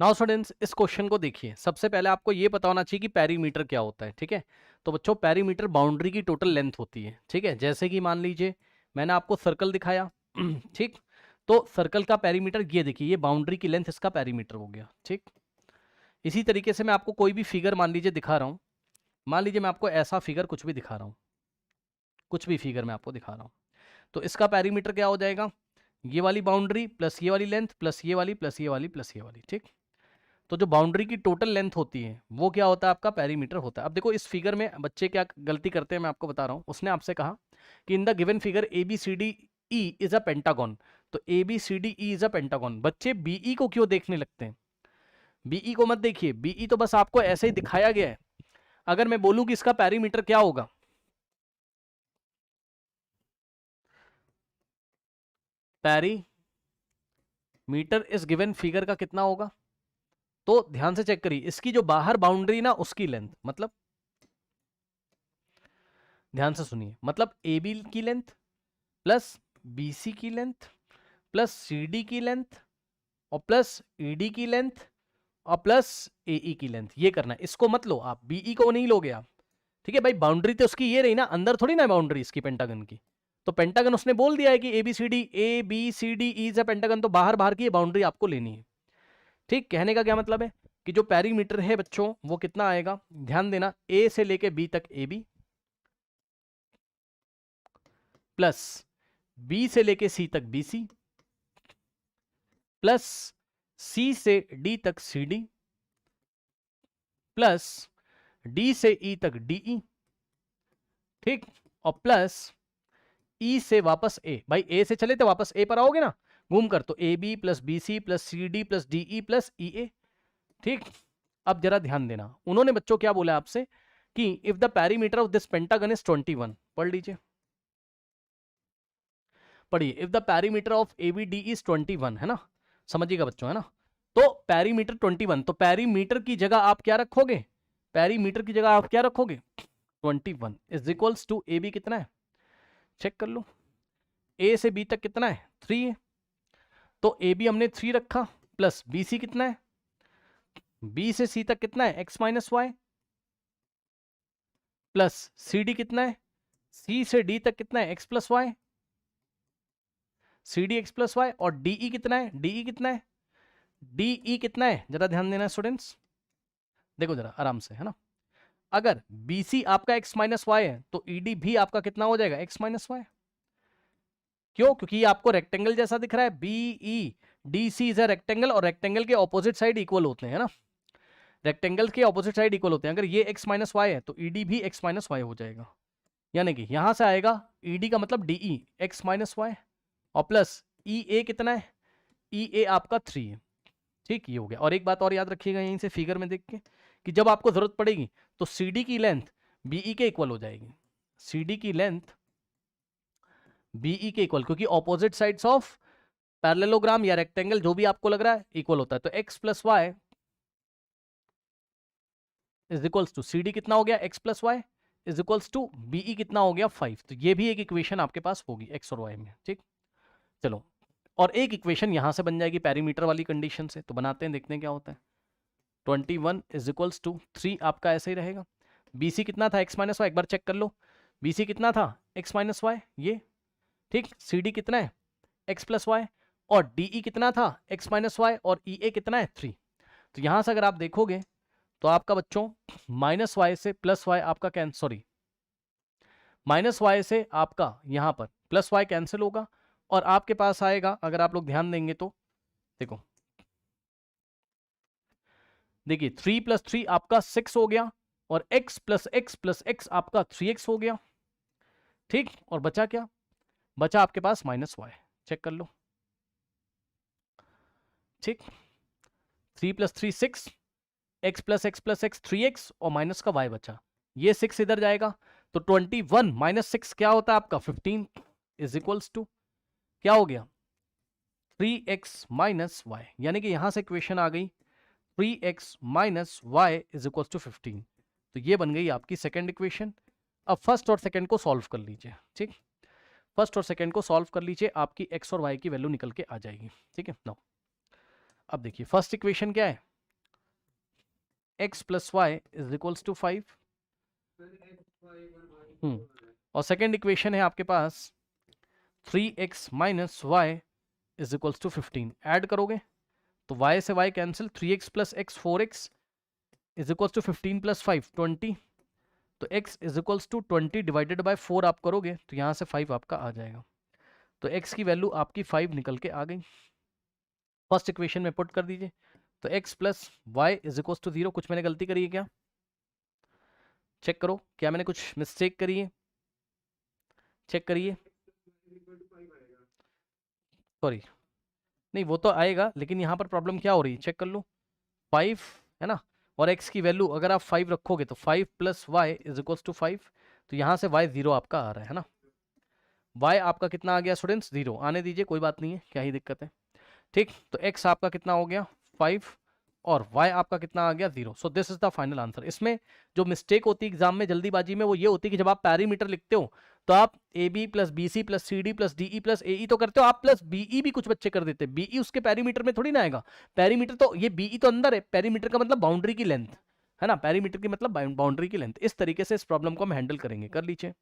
Now students इस question को देखिए। सबसे पहले आपको ये पता होना चाहिए कि पेरीमीटर क्या होता है, ठीक है। तो बच्चों पेरीमीटर बाउंड्री की टोटल लेंथ होती है, ठीक है। जैसे कि मान लीजिए मैंने आपको सर्कल दिखाया ठीक। तो सर्कल का पेरीमीटर ये देखिए, ये बाउंड्री की लेंथ इसका पेरीमीटर हो गया, ठीक। इसी तरीके से मैं आपको कोई भी फिगर मान लीजिए दिखा रहा हूँ। मान लीजिए मैं आपको ऐसा फिगर कुछ भी दिखा रहा हूँ, कुछ भी फिगर मैं आपको दिखा रहा हूँ, तो इसका पेरीमीटर क्या हो जाएगा, ये वाली बाउंड्री प्लस ये वाली लेंथ प्लस ये वाली प्लस ये वाली प्लस ये वाली, ठीक। तो जो बाउंड्री की टोटल लेंथ होती है वो क्या होता है, आपका पेरीमीटर होता है। अब देखो इस फिगर में बच्चे क्या गलती करते हैं, मैं आपको बता रहा हूँ। उसने आपसे कहा कि in the given figure A B C D E is a pentagon. तो A B C D E is a pentagon. बच्चे बीई को क्यों देखने लगते हैं? बीई को मत देखिए, बीई तो बस आपको ऐसे ही दिखाया गया है। अगर मैं बोलूं कि इसका पेरीमीटर क्या होगा, पेरीमीटर इस गिवन फिगर का कितना होगा, तो ध्यान से चेक करिए, इसकी जो बाहर बाउंड्री ना उसकी लेंथ, मतलब ध्यान से सुनिए, मतलब ए बी की लेंथ प्लस बी सी की लेंथ प्लस सी डी की लेंथ और प्लस ई डी की लेंथ और प्लस ए ई की लेंथ। ये करना है, इसको मत लो आप, बीई को नहीं लोगे आप, ठीक है भाई। बाउंड्री तो उसकी ये रही ना, अंदर थोड़ी ना बाउंड्री इसकी पेंटागन की। तो पेंटागन उसने बोल दिया है कि A B C D is a pentagon, तो बाहर बाहर की बाउंड्री आपको लेनी है, ठीक। कहने का क्या मतलब है कि जो पेरीमीटर है बच्चों वो कितना आएगा, ध्यान देना, ए से लेके बी तक ए बी प्लस बी से लेके सी तक बी सी प्लस सी से डी तक सी डी प्लस डी से ई तक डी ई, ठीक। और प्लस ई से वापस ए, भाई ए से चले तो वापस ए पर आओगे ना घूम कर, तो A B plus B C plus C D plus D E plus E A, ठीक। अब जरा ध्यान देना, उन्होंने बच्चों क्या बोला आपसे कि if the perimeter of this pentagon is 21, पढ़ लीजिए, पढ़िए, if the perimeter of ABD is 21, है ना, समझिएगा बच्चों, है ना। तो पेरीमीटर 21, तो पेरीमीटर की जगह आप क्या रखोगे, पेरीमीटर की जगह आप क्या रखोगे, 21 is equals to A B कितना है, चेक कर लो, ए से बी तक कितना है 3 है, तो ए बी हमने 3 रखा प्लस बी सी कितना है, बी से सी तक कितना है x minus Y plus C D कितना है, सी से डी तक कितना है x plus Y, C D X plus Y, और डीई कितना है, डीई कितना है, डीई कितना है, जरा ध्यान देना स्टूडेंट्स, देखो जरा आराम से, है ना। अगर बीसी आपका x माइनस वाई है तो ईडी भी आपका कितना हो जाएगा x माइनस वाई। क्यों? क्योंकि ये आपको रेक्टेंगल जैसा दिख रहा है, BE D C is a rectangle, और रेक्टेंगल के ऑपोजिट साइड इक्वल होते हैं ना, रेक्टेंगल के ऑपोजिट साइड इक्वल होते हैं। अगर ये x माइनस वाई है तो ईडी भी x माइनस वाई हो जाएगा, यानी कि यहां से आएगा ईडी का मतलब डीई x माइनस वाई और प्लस ई ए कितना है, ई ए आपका 3 है, ठीक। ये हो गया। और एक बात और याद रखिएगा यहीं से फिगर में देख के, कि जब आपको जरूरत पड़ेगी तो सी डी की लेंथ बीई के इक्वल हो जाएगी, सी डी की लेंथ बीई के इक्वल, क्योंकि ऑपोजिट साइड्स ऑफ पैरेललोग्राम या रेक्टेंगल जो भी आपको लग रहा है इक्वल होता है। तो X plus Y is equals to C D कितना हो गया, X plus Y is equals to BE कितना हो गया 5। तो ये भी एक इक्वेशन आपके पास होगी एक्स और वाई में, ठीक। चलो, और एक इक्वेशन यहां से बन जाएगी पेरीमीटर वाली कंडीशन से, तो बनाते हैं, देखते हैं क्या होता है। 21 इज इक्वल्स टू 3 आपका ऐसे ही रहेगा। बीसी कितना था x माइनस वाई, एक बार चेक कर लो, बीसी कितना था x माइनस वाई, ये, ठीक। सी डी कितना है x प्लस वाई, और डीई कितना था x माइनस वाई, और ई ए कितना है 3। तो यहां से अगर आप देखोगे तो आपका बच्चों माइनस वाई से प्लस वाई आपका कैंसिल, सॉरी, माइनस वाई से आपका यहां पर प्लस वाई कैंसिल होगा, और आपके पास आएगा, अगर आप लोग ध्यान देंगे तो देखो, देखिए 3 प्लस 3 आपका 6 हो गया, और x प्लस x आपका 3x हो गया, ठीक। और बचा क्या, बचा आपके पास माइनस वाई, चेक कर लो, ठीक। 3 plus 3 6, x plus x 3x, और माइनस का y बचा, ये 6 इधर जाएगा, तो 21 माइनस 6 क्या होता है आपका 15 इज इक्वल्स टू क्या हो गया 3x माइनस वाई, यानी कि यहां से इक्वेशन आ गई 3x minus Y is equals to 15। तो ये बन गई आपकी सेकेंड इक्वेशन। अब फर्स्ट और सेकेंड को सॉल्व कर लीजिए, ठीक। फर्स्ट और सेकेंड को सॉल्व कर लीजिए, आपकी x और y की वैल्यू निकल के आ जाएगी, ठीक है। नाउ अब देखिए फर्स्ट इक्वेशन क्या है, x plus Y is equals to 5। और सेकेंड इक्वेशन है आपके पास 3x minus Y is equals to 15। Add करोगे तो y से y cancel, 3x plus x 4x is equals to 15 plus 5 20। तो x is equals to 20 divided by 4 आप करोगे तो यहाँ से 5 आपका आ जाएगा। तो x की वैल्यू आपकी 5 निकल के आ गई। फर्स्ट इक्वेशन में पुट कर दीजिए। तो x plus Y is equals to 0। कुछ मैंने गलती करी है क्या, चेक करो, क्या मैंने कुछ मिस्टेक करी है, चेक करिए। सॉरी, नहीं वो तो आएगा, लेकिन यहाँ पर प्रॉब्लम क्या हो रही है चेक कर लो। 5 है ना, और x की वैल्यू अगर आप 5 रखोगे तो 5 plus Y is equals to 5। तो यहाँ से y 0 आपका आ रहा है ना। y आपका कितना आ गया स्टूडेंट्स, 0। आने दीजिए, कोई बात नहीं है, क्या ही दिक्कत है। ठीक, तो x आपका कितना हो गया 5 और y आपका कितना आ गया 0। So this is the final answer. इसमें जो मिस्टेक होती है एग्जाम में जल्दीबाजी में वो ये होती है कि जब आप पैरीमीटर लिखते हो तो आप A B plus B C plus C D plus D E plus A E तो करते हो, आप प्लस बीई भी कुछ बच्चे कर देते हैं। बीई उसके पैरीमीटर में थोड़ी ना आएगा, पैरीमीटर तो ये बीई तो अंदर है, पैरीमीटर का मतलब बाउंड्री की लेंथ है ना, पैरीमीटर की मतलब बाउंड्री की लेंथ। इस तरीके से इस प्रॉब्लम को हम हैंडल करेंगे, कर लीजिए।